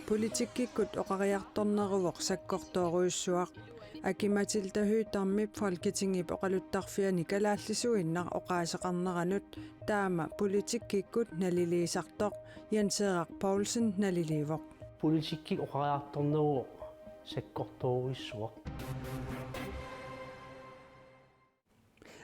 Politikkikut oqariartorneruvoq sakkortooruissuaq akimatilta hyytarmip Folketingip oqaluttarfiani kalaallisuinnar oqaaseqarneranut taama politikkikut naliliisartoq Jens-Erik Poulsen naliliivoq Politikkik oqariartorneruvoq sakkortooruissuaq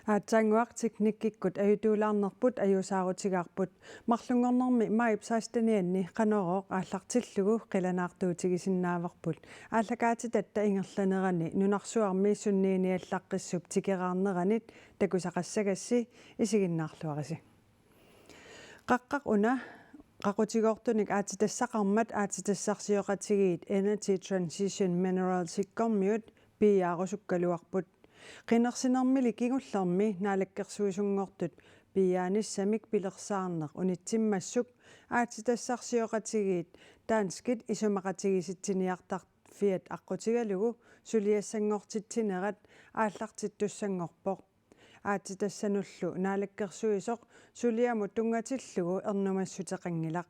Aatsanguaq teknikkikkut ayutuulaarnerput ayusaarutigaarput marlungornermi maipsaastanianni qanoroq aallartillugu qilanaartuutigisinnaavарpут ааллакаатитатта ингерланерани нунарсуарми суннииниаллаққиссуп тикераарнеранит такусақассагасси исигиннаарлуариси қаққақ уна qaqutigoortunik aatitassaqarmat aatitassarsioqatigit Energy Transition Minerals ikkormiut piiaarusukkaluarput qinersinermili kigullermi naalakkersuisungortut pianissamik pilersaarneq unitsimmassuk aatitassarsioqatigit taanskit isumaqatigisitsiniartart fiat aqqutigalugu suliassangortitsinerat aallartittussangorpoq aatitassanullu naalakkersuisoq suliamu tungatillugu ernumassutеқангилaq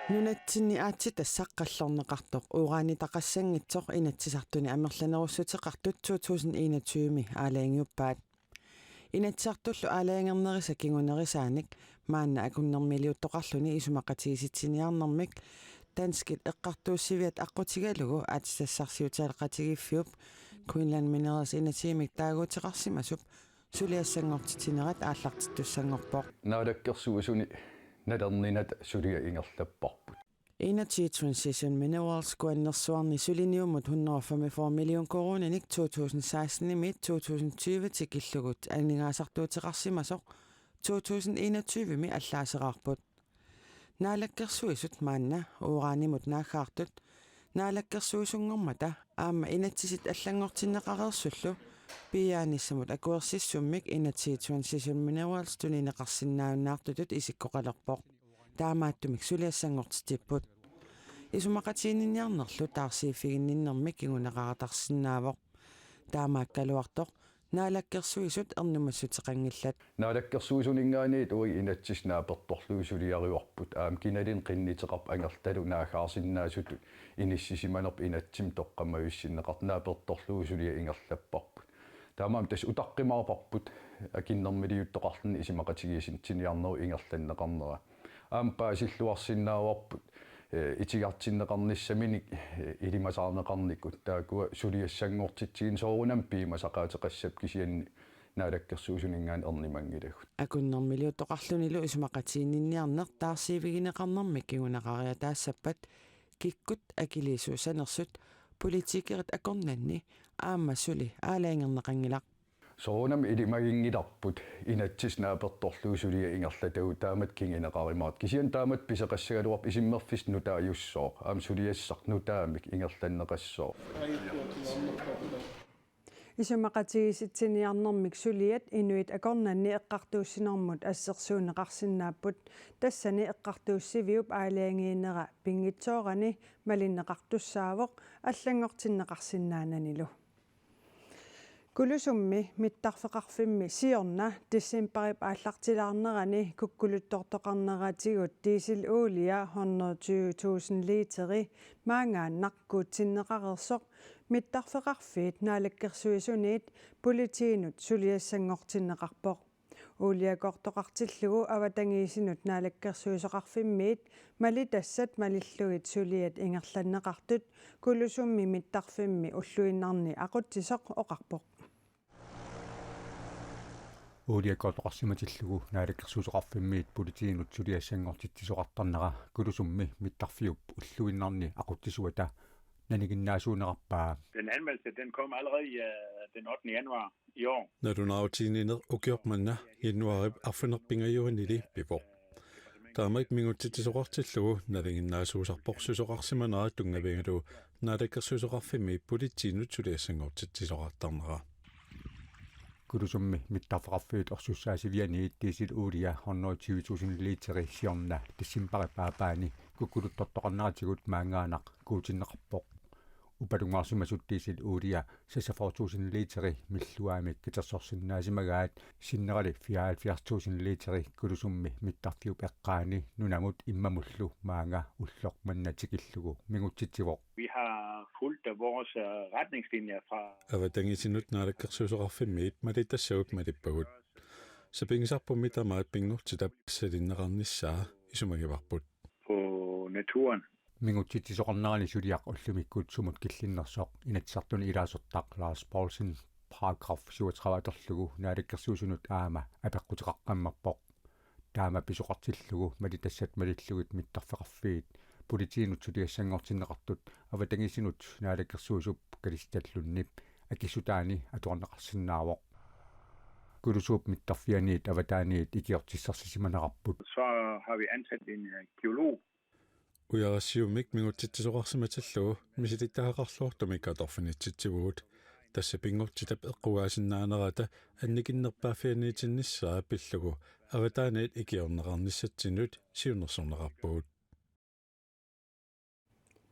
Nunatsinni aatitassaqқаллорнеқартоқ ураанитақассангитсоқ инатсисартуни амерланеруссутеқартут 2021 аалаангиуппаат инатсартуллу аалаангернериса кигунерисааник маанна акуннэрмилиуттоқарлуни исумақатигиситсиниарнэрмик танскит эққартууссивиат аққутигалугу аатисассарсиутаалеқатигиффиуп Queensland Minerals инатиимик таагуутеқарсимасуп сулиассангортитинерат ааллартиттуссангорпоқ наалаккерсуусуни налернинат сулиа ингерлаппарпут Energy Transition Minerals kuannersuarni suliniumut 145 million koronanik 2016 imit 2020 tikillugut anningaasartuuteqarsimasoq 2021 mi allaaserarput naalakkersuisut maanna uuraanimut naaggaartut naalakkersuisungormata aama inatsisit allangortinneqareersullu piaanissamut akuersissummik Energy Transition Minerals tunineqarsinnaunnaartutut isikkoqalerpoq таамааттумик сулиассангортитиппут исумақатиинниарнерлу таарсииффигинниннэрмик кигунеқаратарсинаавоқ таамааккалуартоқ наалаккерсуисут эрнумассутеқангиллат наалаккерсуисунингаани туи инатсиснааперторлуи сулиариуарпут аам киналин қиннитеқарп ангерталу наагаарсиннаасуту иниссисиманерп инатсим тоққамависсиннеқарнааперторлуи сулиа ингерлаппарпут таамаам тас утаққимаарпарпут акиннэрмилиуттоқарлни исимақатигисинтиниарнеру ингерланнеқарнера аампаасиллуарсиннааварпут итигартиннеқарниссаминик илимасаарнеқарникут таакуа сулиассангортитсигин соорунам пиимасақаатеқассап кисианни наалаккерсуусунингаан эрнимангилагут акуннэрмилиуттоқарлунилу исумақатиинниарнер таарсиивигинеқарнэрмик кигунеқариа таассаппат киккут акилисуусанерсут политикерит акорнанни аама сули аалаангернеқангилақ соонам илимагингиларпут инатсиснааперторлуу сулиа ингерлатагу таамат кингинеқаримаат кисиан таамат писеқассагалуарп исиммерфис нутаа юссоо аам сулиассар нутаамик ингерланнеқассоо исумақатигиситсиниарнэрмик сулиат инуит акорнанни эққартууссинэрмут ассерсуунеқарсинааппут тассани эққартууссивиуп аалаангиинера пингитсоорани малиннеқартуссаавоқ аллангортиннеқарсинаананилу Kulusummi mittarfeqarfimmi siorna tissimparip aallartilаарnerani kukkuluttortoqarneratigut diesel ulia 120,000 literi maangaannarkuutsinneqarersoq mittarfeqarfiit naalakkersuisuniit politiinut suliassangortinneqarpoq uliakortoqartillugu avatangiisinut naalakkersuisoqarfimmiit malitassat malilluit suliat ingerlanneqartut kulusummi mittarfimmi ulluinnarni aqutsisoq oqarpoq Uliakortoqarsimatillугу наалаккерсуусоқарфиммиит политиинут сулиассангортитсисоқартарнера кулусумми миттарфиуп уллуиннарни aqutsisuata nanigиннаасуунеқарпаа. Den anmeldelse den kom allerede den 8. januar i år. Når du nautiininer ukiormanna januarib arfinerpingajuanili pipoq. Taamik mingutittisoqartillugu nalinginnaasuusarporsusoqarsimanera tungavingalu naалаккерсуусоқарфимми политиинут сулиассангортитсисоқартарнера. Kulusummi mittarfeqarfiut orsussaasiviani diesel ulia 120,000 literi siorna tissimpari paapaani kukkuluttortoqarneratigut maangaanaq kuutinneqarpoq upalungaarsumasuttiisit uulia sassafortuusin liiteri milluaamik kitersorsinnaasimmagaat sinnerali 74.000 literi kulusummi mittarfiup eqqaani nunamut immamullu maanga ulloq mannatikillugu mingutsitsivoq. Vi har fulgt vores retningslinjer fra Avatangisinut naalakkersuusoqarfimmiit malitassaup malippagut. Sapingisarpummi tamaat pinngurtitap salinneqarnissaa isumagivarput. på naturen. Mingutsitsisoqarnerani suliaq ullumikkuut sumut killinnersoq inatsartuni ilaasortaq Lars Poulsen paragraf 37 atorlugu naalakkersuusunut aama apeqqutiqaqqammarpoq taama pisuqartillugu malitassat malillugit mittarfeqarfiit politiinut suliassangortinneqartut avatangisinut naalakkersuusup kalistallunniп akissutaani atuarneqarsinnaavoq kulusuup mittarfianiit avataaniit ikiortissarsissimanerarput. Så har vi ansat en geolog. Ujarassiumik mingutsitsisoqarsimatallugu misilittaaqarluortumik atorfinitsitsiguut tassa pinngurtitap eqquaasinnaanерата анникиннерпаафианиитиннissaa пиллугу аватааниит икиорнеқарниссатсинут сиунерсорнеқарпугут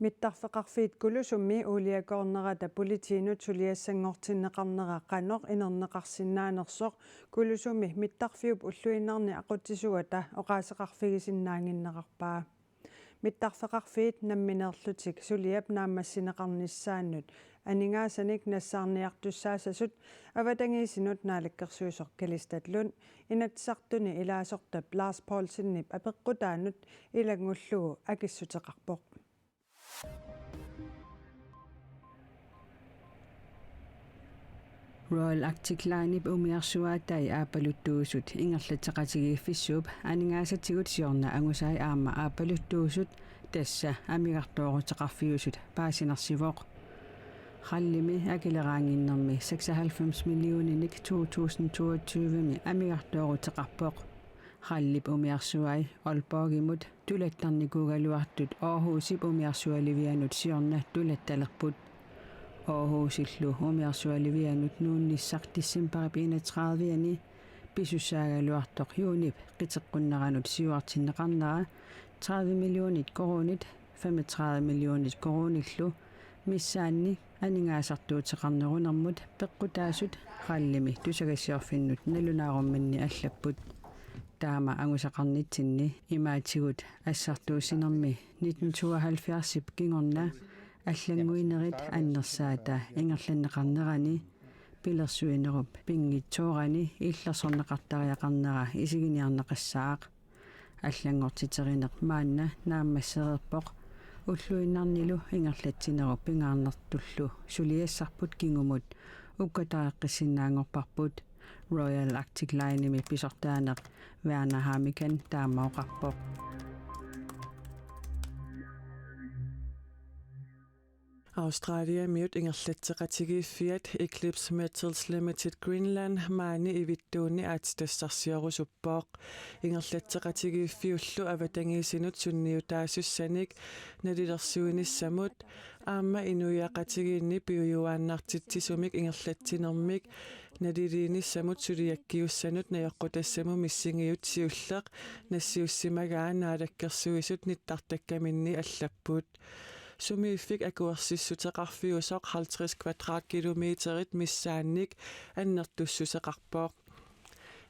миттарфеқарфиит кулусумми уулиакорнерата политиинут сулиассангортиннеқарнера қанеқ инернеқарсинаанерсоқ кулусумми миттарфиуп уллуиннарни ақутсисуата оқаасеқарфигисиннаангиннеқарпаа миттарфеқарфиит намминерлутик сулиап наамассинеқарниссааннут анингаасаник нассаарниартуссаасасут аватангиисинут наалаккерсуусоқ калистатлун инатсартуни илаасортап Lars Poulsenнип апеққутаанут илангуллугу акиссутеқарпоқ Royal Arctic Line umiarsuaatai aapaluttuusut ingerlataqatigiiffissuup aningaasatigut siorna angusai aama aapaluttuusut tassa amigartooruteqarfiusut paasinersivoq khallimi akileraanginnermi 96 millioninik 2022mi amigartooruteqarpoq khallip umiarsuai Aalborgimut tulattarnikuugaluartut Aarhusip umiarsualivianut siorna tulattalerput Aarhusillu umiarsualivianut nuunnissartissimparip 31 pisussaagaluartoq juunip qiteqqunneranut siuartinneqarnera 30 millionit korunit 35 millionit korunillu missaanni aningaasartuuteqarnerunermut peqqutaasut qallimi tusagassiorfinnut nalunaarumanni allapput taama angusaqarnitsinni imaatigut assartuusinermi 1972 kingorna аллангуинерит аннерсаата ингерланнеқарнерани пилерсуинеруп пингитсоорани иллерсорнеқартариақарнера исигиниарнеқассаақ аллангортитеринеқ маанна нааммассерерпоқ уллуиннарнилу ингерлатсинеруп пингаарнертуллу сулиассарпут кингумут уккатааққиссиннаангорпарпут Royal Arctic Line-ими писортаанеқ Werner Hamikan таамаоқарпоқ Australia miut ingerlatseqatigiiffiat Eclipse Metals Limited Greenland maani ivittuuni aatstassarsiorusuppoq ingerlatseqatigiiffiullu avatangiisinut sunniutaasussanik nalilersuinissamut aamma inuiaqatigiinni piuyuaannartitsisumik ingerlatsinermik naliliinissamut suliakkiussanut najoqqutassamo missingiut siulleq nassiussimagaa naalakkersuisut nittartakkaminni allapput sumiiffik akuersissuteqarfiusoq 50 kvadratkilometerit missaannik annertussuseqarpooq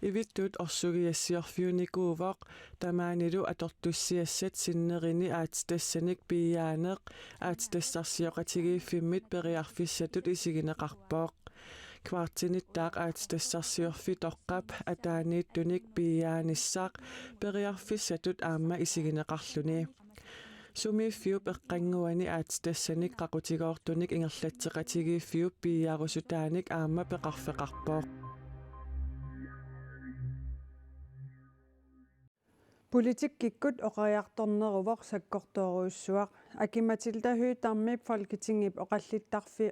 ivittut orsugiassiorfiunikuuvoq tamaanilu atortussiassat sinnerini aatstassaniq piiyaaneq aatstassarsioqatigiiffimmit periarfissatut isigineqarpooq kvartinittaaq aatstassarsiorfi toqqap ataaniittunik piiyaanissaaq periarfissatut aamma isigineqarluni sumiiffiup eqqanguani aatstassaniq qaqutigoortunik ingerlatseqatigiiffiup piiyaarusutaanik aamma peqarfeqarpooq Politikkikkut oqariartorneruvoq sakkortooruussuaq akimatilda hyytarmip folketingip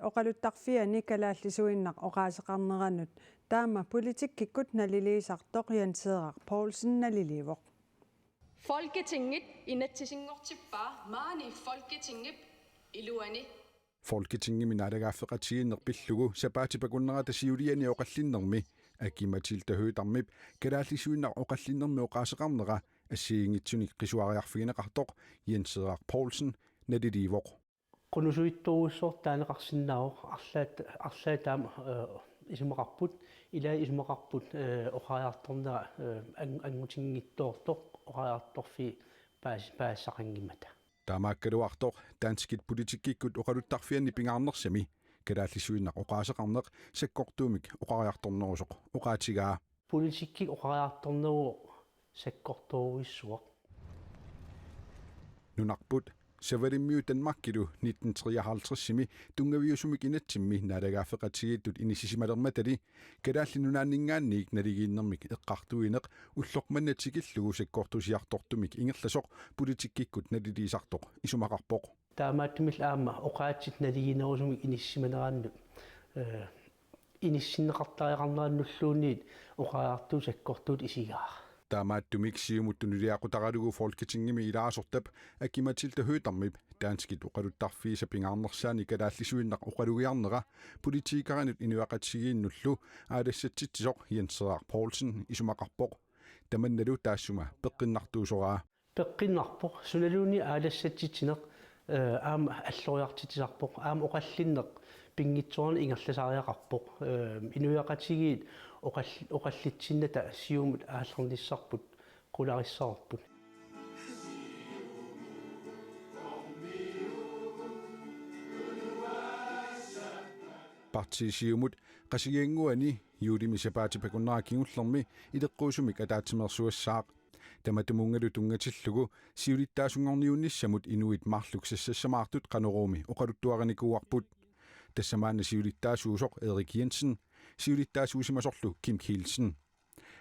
oqaluttarfiani kalaallisuinnaq oqaaseqarneranut taama politikkikkut naliliisartoq Jens-Erik Poulsen nalilivoq Folketinget inatsisingortippaa maani Folketinget iluani Folketinget minaalagaafeqatigiinnerpillugu sapaatipakunnerata siuliani oqallinnermi akimatilda hyytarmip kalaallisuinnaq oqallinnermi oqaaseqarnera ассиингитсуник qisuariarfigineqartoq Jens-Erik Poulsen nalilivoq qunusuyittuussor taanaqarsinnaavoq арлаатаама исумақарпут илаа исумақарпут оқариарторнера ангутингиттоортоқ оқариарторфи паассақангимата таамааккалуартоқ таанскит политиккиккут оқалуттарфианни пингаарнерсами калааллисуиннақ оқаасеқарнеқ саккортуумик оқариарторнерусоқ оқаатигаа политикки оқариарторнеру саккорторуиссуақ нунарпут савалиммиу танмаккилу 1953-сими тунгавиусумик инатсимми наалагаафеқатигииттут инисисималерматали калааллинунааннингаанниик налигииннэрмик эққартуинеқ уллорманнатигиллугу саккортусиартортумик ингерласоқ политиккиккут налилисартоқ исумақарпоқ таамааттумил аама оқаатсит налигинерусумик иниссиманерааннут иниссиннеқартариақарнераннуллуунниит оқаарту саккортуут исигаа таамааттумик сиумуттунилиақутаралугу фолкитингими илаасортап акиматилта хөөтармип таанскит оқалуттарфииса пингаарнерсаани калааллисуиннақ оқалугиарнера политикаранут инуақатсигииннуллу аалассатситсоқ Jens Poulsen исумақарпоқ таманналу таассума пеққиннартуусораа пеққиннарпоқ суналууни аалассатситсинеқ аама аллориартитисарпоқ аама оқаллиннеқ пингитсуарни ингерласариақарпоқ инуақатсигиит оқаллитсинната сиумут ааллерниссарпут қулариссаарпут партисиумут қасигиангуани юулими сапаатипакуннера кигуллерми илеққуусумик атаатимерсуассаақ таматумунгалу тунгатиллугу сиулиттаасунгорниунниссамут инуит марлук сассассамаартут қанеруumi оқалуттуараникууарпут тассамаана сиулиттаасуусоқ Erik Jensen сиулиттаасуусимасорлу Kim Kielsen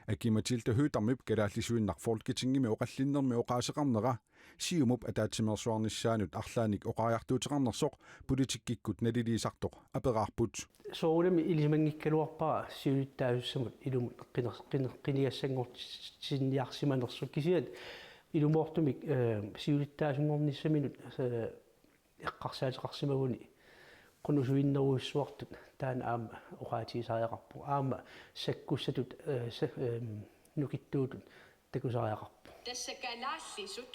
акиматилта хөөтармип калааллисуиннар фолкитингими оқаллиннерми оқаасеқарнера сиумуп атаатимерсуарниссаанут арлааник оқариартуутеқарнерсоқ политиккиккут налилисартоқ апераарпут соорами илисимангиккалуарпаа сиулиттаасуссамут илумут қиниассангортсинниарсиманерсу кисиат илумоортумик сиулиттаасунгорниссаминут эққарсаатеқарсимагуни qunusуиннеруиссуартут таана аама оқаатисариақарпу аама саккуссатут нукиттуутут такусариақарпу тассакалааллисут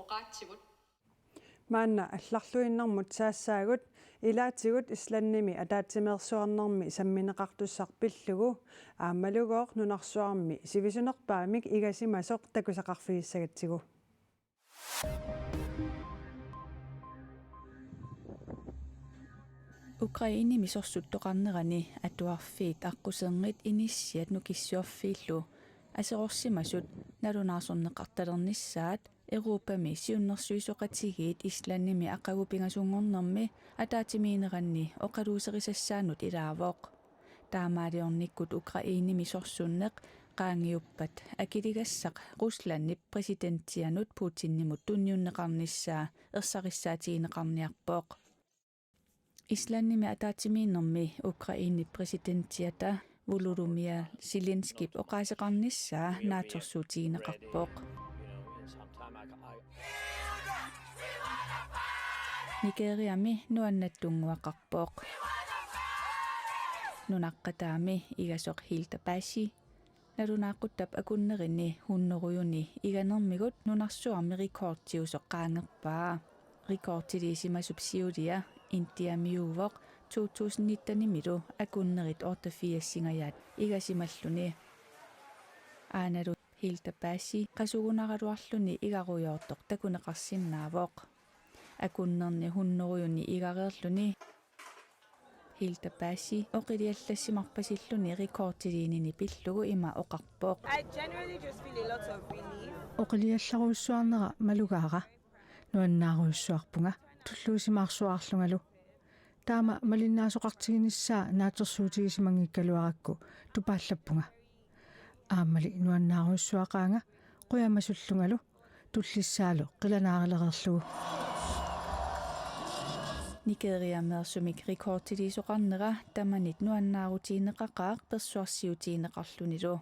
оқаатсигут маанна алларлуиннэрмут саассаагут илаатигут исланними атаатсимерсуарнэрми самминеқартуссарпиллугу аамалугоор нунарсуарми сивисунерпаамик игасимасоқ такусақарфигиссагатсигу Ukraini misorsuttoqarnerani atuarfiit аққусеэрнит иниссиат нукиссуарфииллу асерорсимасут налунаарсорнеқарталернissaат Европами сиуннэрсуисоқатигиит исланними ақагупингасунгорнэрми атаатимиинеранни оқалуусерисассаанут илаавоқ таамаалиорниккут Украини мисорсуннеқ qaangiuppat akiligassaq Russlanni presidenttianut Putinnimut tunniunneqarnissaa ersarissaatigineqarniarpooq Исланними атаатимииннэрми Украини президентиата Volodymyr Zelenskyp оқаасеқарниссаа нааторсуутигинеқарпооқ Нигериами нуаннаттунгуақарпооқ нунаққатаами игасоқ Hilda Baci налунааққуттап акуннерини хуннеруйуни иганермигут нунарсуарми рекордтиусоқ qaangerpaa рекордтилисимасуп сиулиа интиамиувоқ 2019-милу акуннерит 84-сингаят игасималлуни aanalу Hilda Baci qasugunaraluarluni igarujoortoq takuneqarsinnaavoq акуннерни хуннеруйуни игареерлуни Hilda Baci оқилиаллассимарпасиллуни рекордтилиинини пиллугу има оқарпооқ оқилиалларуйссуарнера малугаара нуаннааруйссуарпунга туллуусимаарсуаарлунгалу таама малиннаасоқартигиниссаа наатерсуутигисимангиккалуаракку тупааллаппунга ааммали нуаннааруйссуақаанга қуямасуллунгалу туллиссаалу қиланаарилереерлугу Нигериамеерсумик рекордтилисоқарнера таманит нуаннаарутиинеқақаақ персуарсиутиинеқарлунилу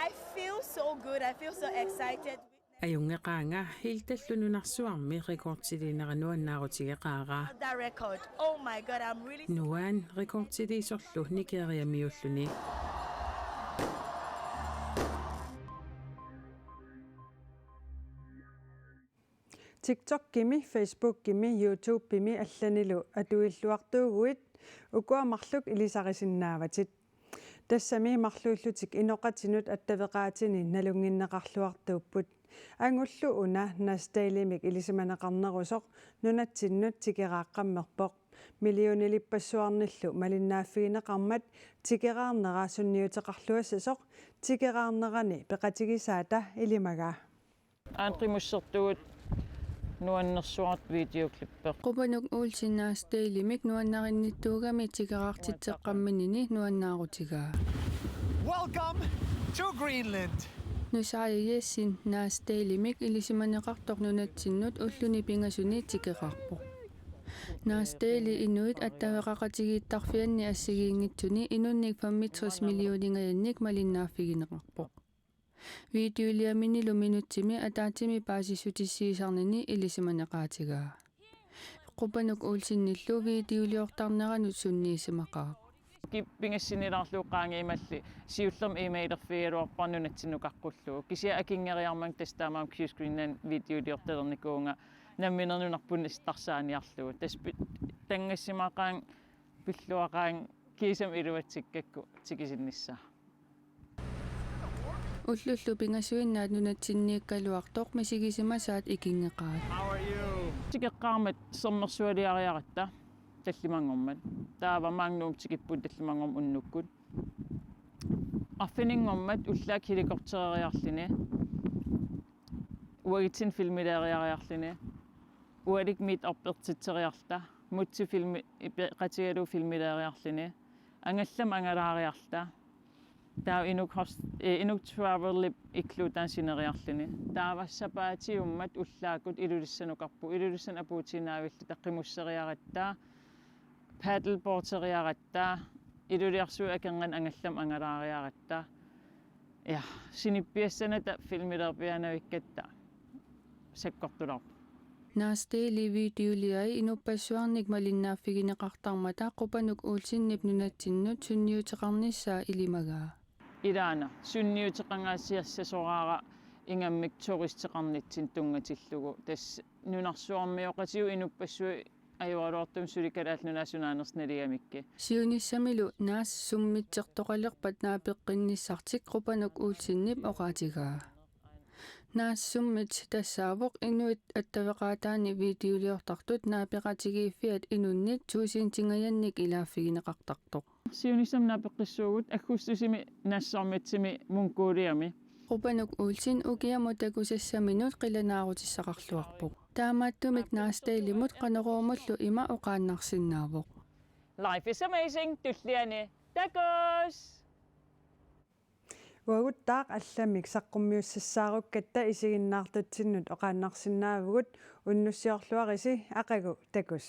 I feel so good. I feel so excited. Аюнгеқаанга хилталлунунарсуарми рекордтилинера нуаннаарутигеқаараа That record. Oh my God, I'm really нуан рекордтилисорлу Нигериамиуллуни TikTok kimi, Facebook kimi, YouTube kimi allanilu atuilluartuuguit ukuamarluk ilisarisinnaavatit. Tassami marluullutik inoqatinut attaveqaatini nalunginneqarluartuupput. Angullu una nastailimik ilisimanaqarnerusoq nunatsinnut tikeraaqammerpoq. Millionilipassuarnillu malinnaaffigineqarmat tikeraarnera sunniuteqarluassasoq tikeraarnerani peqatigisaata ilimagaa. Aanqimussertugut nuannersuart videoklippeq. Qupanuk uulsinnaastailimik nuannarinnittuugami tikeraartitseqqamminini nuannaarutigaa. Welcome to Greenland. Nusaayayassin naastailimik ilisimaneqartoq nunatsinnut ulluni pingasuni tikeraarpoq. Naastaili inuit attaveqaqatigiittarfianni assigiingitsuni inunnik 65 millioningayannik malinnaaffigineqarpoq. Videoliamini luminutsimi ataatimi paasissutissiisarnini ilisimaneqaatigaa. Qupanuk uulsinnillu videoliortarneranut sunniisimaqaa. Pingassinilarluuqqaangiimalli siullerm emaillerfigaluarparnunatsinukaqqullu kisia akingeriarmang tastaamaam Q's Greenland videoliortalernikkuunga namminerunarpun istarsaaniarlugu tangassimaqaang pilluaqaang kiisam iluatsikkakku tikisinnissaa. Ullullu pingasuinnaat nunatsinniikkaluartoq misigisimasaat ikingeqaat. Tikeqqaarmat sermersualiariaqatta tallimangormat taava maangnuum tikipput tallimangorm unnukkut arfiningormat ullaak helikoptereriarlini uagitsin filmileeriariarlini ualik mit arpertitseriarta mutsi filmi qatigalu filmileeriarlini angallam angalaariarta taa inuk travelip ikluutaan sineriarlini taavassapaatiummat ullaakut ilulissanuqarpu ilulissan apuutinaavillita qimusseriarattaa paddleboarderiarattaa iluliarsuu akangan angallam angalaariarattaa ja sinippiassanata filmilerpianavikkatta sakkortularpu. Naastaili videoliai inuppassuarnik malinnaaffigineqartarmata qupanuk uulsinnip nunatsinnut sunniuteqarnissaa ilimagaa. Ilaana sunniuteqangaassiassasoraara ingammik turisteqarnitsin tungatillugu tass nunarsuarmioqatiu inuppassu ajualuartum sulikalaallunaasunaanersnaligamikki. Siunissamilu naas summitsertoqalerpat naapeqqinniссartik qupanuk uulsinnip oqaatigaa. Naassummit tassaavoq inuit attaveqaataani videoliortartut naapeqatigiiffiat inunnit suusiintingayannik ilaaffigineqartartoq. Siunissam naapeqqissuugut agustusimi naassarmitsimi munkuuliami. Qupanuk uulsin ukiamutakusassaminut qilanaarutisaqarluarpoq. Taamaattumik naastailimut qaneruumullu ima oqaannarsinnaavoq. Life is amazing tulliani. Takos! Waguttaaq allamik saqqummiussaarukkata isiginnaartutsinnut oqaannarsinnaavugut unnussiorluarisi aqagu takus.